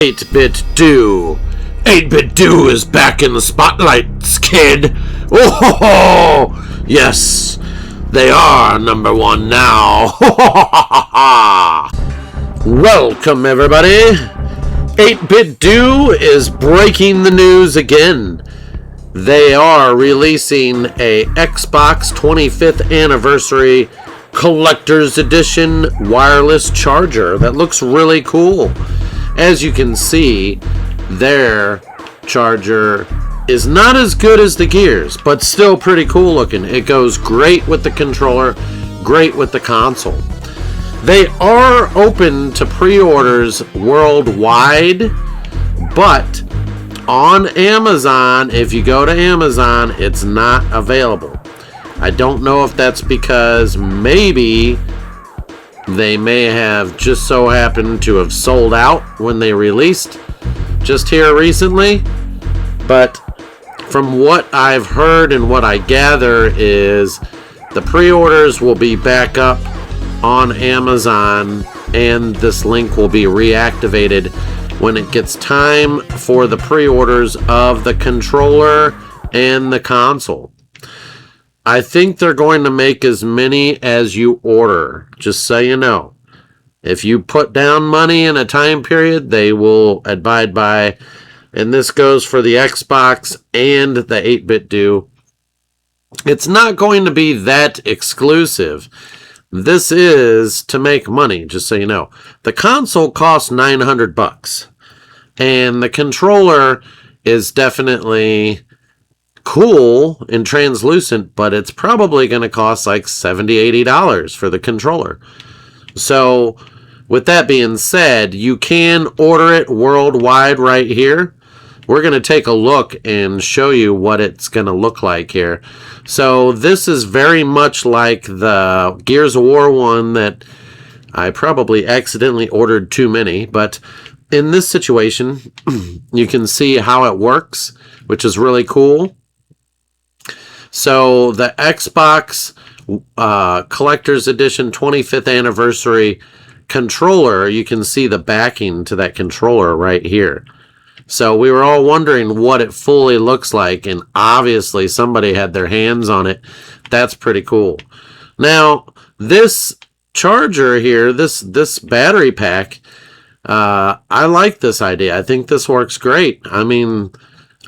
8BitDo. 8BitDo is back in the spotlights, kid. Oh, yes, they are number one now. Welcome, everybody. 8BitDo is breaking the news again. They are releasing a Xbox 25th anniversary collector's edition wireless charger that looks really cool. As you can see, their charger is not as good as the Gears, but still pretty cool looking. It goes great with the controller, great with the console. They are open to pre-orders worldwide, but on Amazon, if you go to Amazon, it's not available. I don't know if that's because maybe they may have just so happened to have sold out when they released just here recently. But from what I've heard and what I gather is the pre-orders will be back up on Amazon, and this link will be reactivated when it gets time for the pre-orders of the controller and the console. I think they're going to make as many as you order, just so you know. If you put down money in a time period, they will abide by, and this goes for the Xbox and the 8BitDo. It's not going to be that exclusive. This is to make money, just so you know. The console costs $900, and the controller is definitely cool and translucent, but it's probably going to cost like $70-$80 for the controller. So with that being said, you can order it worldwide right here. We're going to take a look and show you what it's going to look like here. So this is very much like the Gears of War one that I probably accidentally ordered too many, but in this situation you can see how it works, which is really cool. So the Xbox Collector's Edition 25th Anniversary controller, you can see the backing to that controller right here. So we were all wondering what it fully looks like, and obviously somebody had their hands on it. That's pretty cool. Now, this charger here, this battery pack, I like this idea. I think this works great. I mean,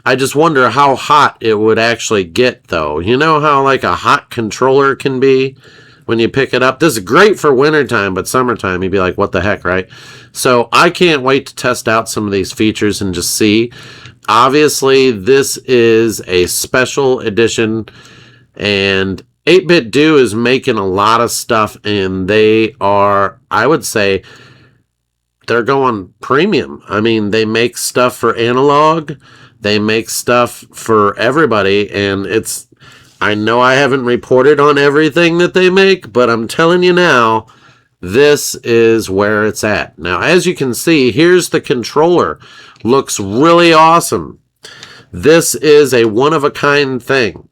I just wonder how hot it would actually get, though. You know how like a hot controller can be when you pick it up? This is great for wintertime, but summertime, you'd be like, what the heck, right? So I can't wait to test out some of these features and just see. Obviously, this is a special edition, and 8BitDo is making a lot of stuff, and they are, I would say, they're going premium. I mean, they make stuff for analog. They make stuff for everybody, and I know I haven't reported on everything that they make, but I'm telling you now, this is where it's at. Now, as you can see, here's the controller. Looks really awesome. This is a one-of-a-kind thing.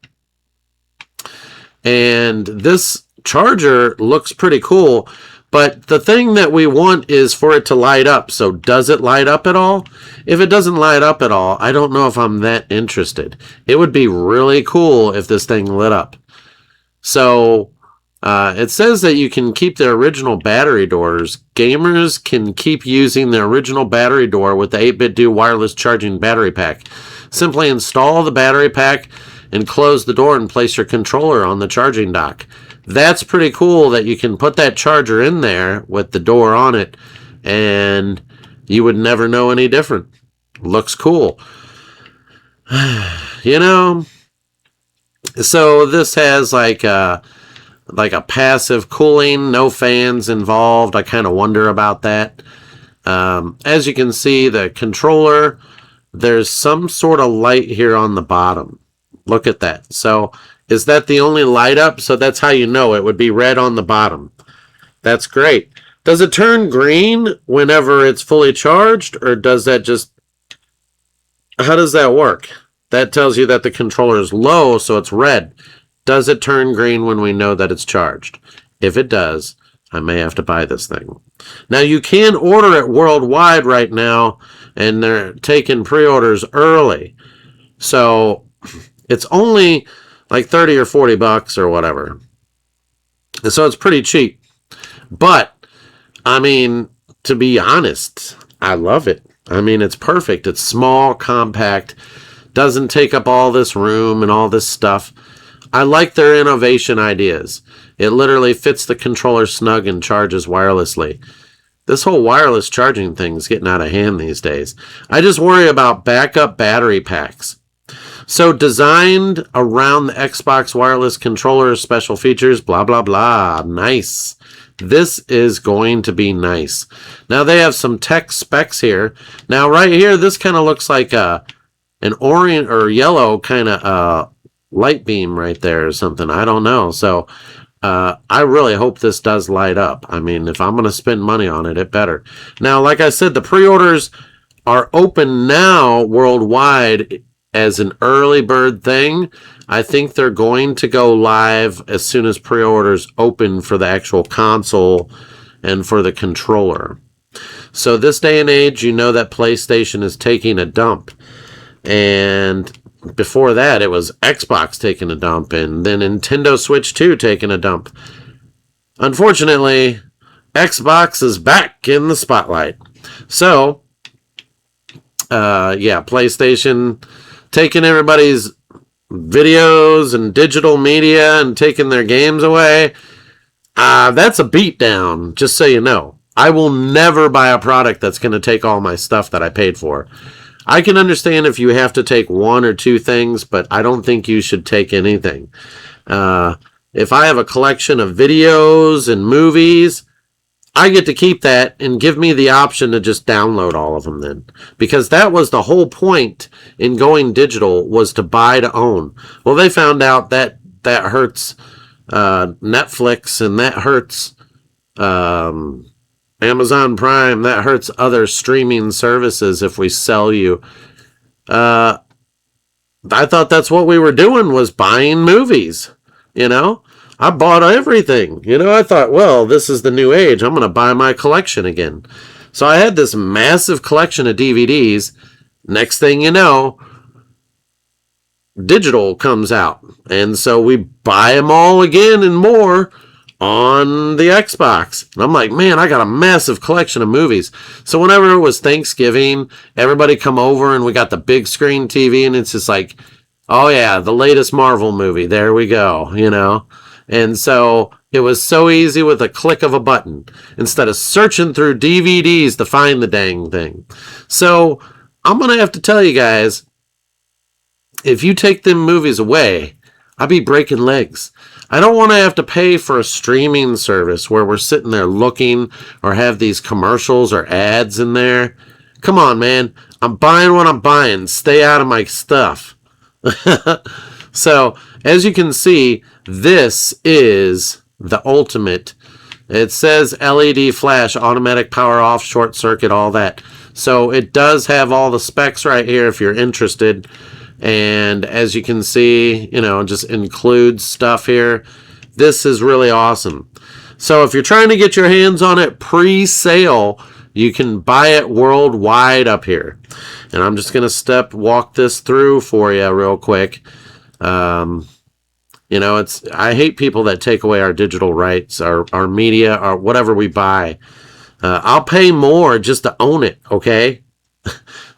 And this charger looks pretty cool. But the thing that we want is for it to light up. So does it light up at all? If it doesn't light up at all, I don't know if I'm that interested. It would be really cool if this thing lit up. So it says that you can keep the original battery doors. Gamers can keep using the original battery door with the 8BitDo wireless charging battery pack. Simply install the battery pack and close the door and place your controller on the charging dock. That's pretty cool that you can put that charger in there with the door on it, and you would never know any different. Looks cool. You know, so this has like a passive cooling, no fans involved. I kind of wonder about that. As you can see, the controller, there's some sort of light here on the bottom. Look at that. So is that the only light up? So that's how you know it would be red on the bottom. That's great. Does it turn green whenever it's fully charged, or does that just... How does that work? That tells you that the controller is low, so it's red. Does it turn green when we know that it's charged? If it does, I may have to buy this thing. Now, you can order it worldwide right now and they're taking pre-orders early. So it's only like 30 or 40 bucks or whatever. And so it's pretty cheap. But, I mean, to be honest, I love it. I mean, it's perfect. It's small, compact, doesn't take up all this room and all this stuff. I like their innovation ideas. It literally fits the controller snug and charges wirelessly. This whole wireless charging thing is getting out of hand these days. I just worry about backup battery packs. So designed around the Xbox wireless controller, special features, blah, blah, blah. Nice. This is going to be nice. Now they have some tech specs here. Now right here, this kind of looks like an orange or yellow kind of light beam right there or something. I don't know. So I really hope this does light up. I mean, if I'm going to spend money on it, it better. Now, like I said, the pre-orders are open now worldwide as an early bird thing. I think they're going to go live as soon as pre-orders open for the actual console and for the controller. So this day and age, you know that PlayStation is taking a dump. And before that, it was Xbox taking a dump, and then Nintendo Switch 2 taking a dump. Unfortunately, Xbox is back in the spotlight. So, yeah, PlayStation taking everybody's videos and digital media and taking their games away. That's a beatdown, just so you know. I will never buy a product that's going to take all my stuff that I paid for. I can understand if you have to take one or two things, but I don't think you should take anything. If I have a collection of videos and movies, I get to keep that and give me the option to just download all of them then. Because that was the whole point in going digital, was to buy to own. Well, they found out that that hurts Netflix, and that hurts Amazon Prime, that hurts other streaming services if we sell you. I thought that's what we were doing, was buying movies, you know? I bought everything, you know? I thought, well, this is the new age. I'm going to buy my collection again. So I had this massive collection of DVDs. Next thing you know, digital comes out. And so we buy them all again and more on the Xbox. And I'm like, man, I got a massive collection of movies. So whenever it was Thanksgiving, everybody come over and we got the big screen TV, and it's just like, oh yeah, the latest Marvel movie. There we go, you know? And so it was so easy with a click of a button instead of searching through DVDs to find the dang thing. So I'm going to have to tell you guys, if you take them movies away, I'll be breaking legs. I don't want to have to pay for a streaming service where we're sitting there looking or have these commercials or ads in there. Come on, man. I'm buying what I'm buying. Stay out of my stuff. So, as you can see, this is the ultimate. It says LED flash, automatic power off, short circuit, all that. So, it does have all the specs right here if you're interested. And as you can see, you know, just includes stuff here. This is really awesome. So if you're trying to get your hands on it pre-sale, you can buy it worldwide up here. And I'm just going to walk this through for you real quick. You know, I hate people that take away our digital rights, our media, or whatever we buy. I'll pay more just to own it, okay?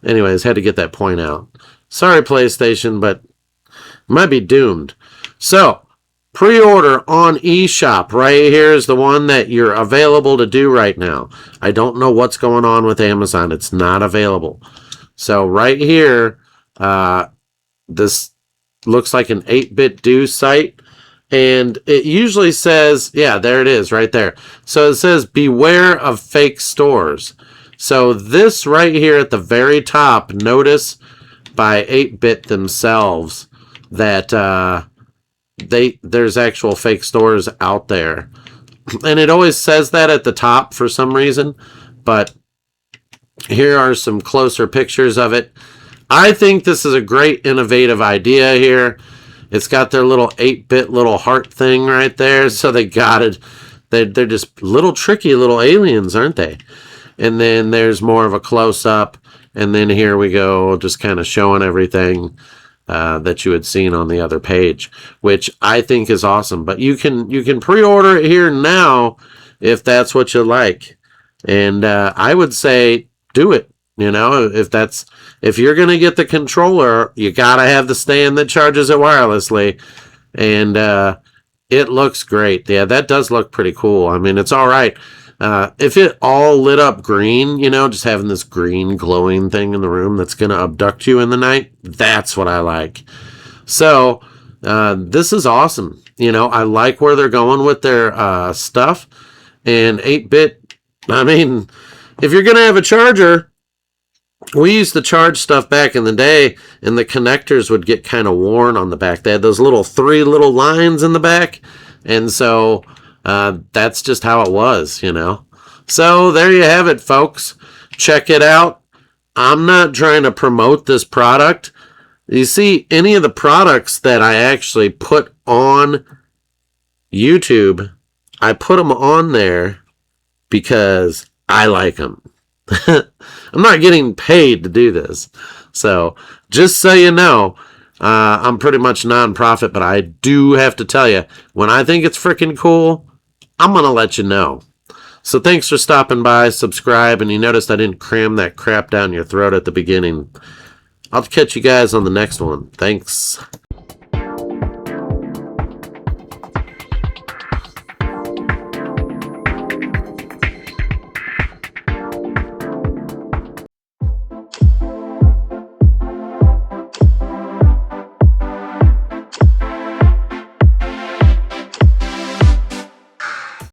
Anyways, had to get that point out. Sorry, PlayStation, but you might be doomed. So, pre-order on eShop. Right here is the one that you're available to do right now. I don't know what's going on with Amazon. It's not available. So, right here, this looks like an 8BitDo site. And it usually says, yeah, there it is right there. So, it says, beware of fake stores. So, this right here at the very top, notice by 8-Bit themselves that there's actual fake stores out there. And it always says that at the top for some reason, but here are some closer pictures of it. I think this is a great innovative idea here. It's got their little 8-Bit little heart thing right there, so they got it. They're just little tricky little aliens, aren't they? And then there's more of a close-up. And then here we go, just kind of showing everything that you had seen on the other page, which I think is awesome. But you can pre-order it here now if that's what you like. And I would say do it. You know, if you're gonna get the controller, you gotta have the stand that charges it wirelessly. And it looks great. Yeah, that does look pretty cool. I mean, it's all right. If it all lit up green, you know, just having this green glowing thing in the room that's going to abduct you in the night, that's what I like. So, this is awesome. You know, I like where they're going with their stuff. And 8-bit, I mean, if you're going to have a charger, we used to charge stuff back in the day, and the connectors would get kind of worn on the back. They had those three little lines in the back, and so that's just how it was, you know. So there you have it, folks. Check it out. I'm not trying to promote this product. You see, any of the products that I actually put on YouTube, I put them on there because I like them. I'm not getting paid to do this. So just so you know, I'm pretty much non-profit, but I do have to tell you, when I think it's freaking cool, I'm going to let you know. So thanks for stopping by, subscribe, and you noticed I didn't cram that crap down your throat at the beginning. I'll catch you guys on the next one. Thanks.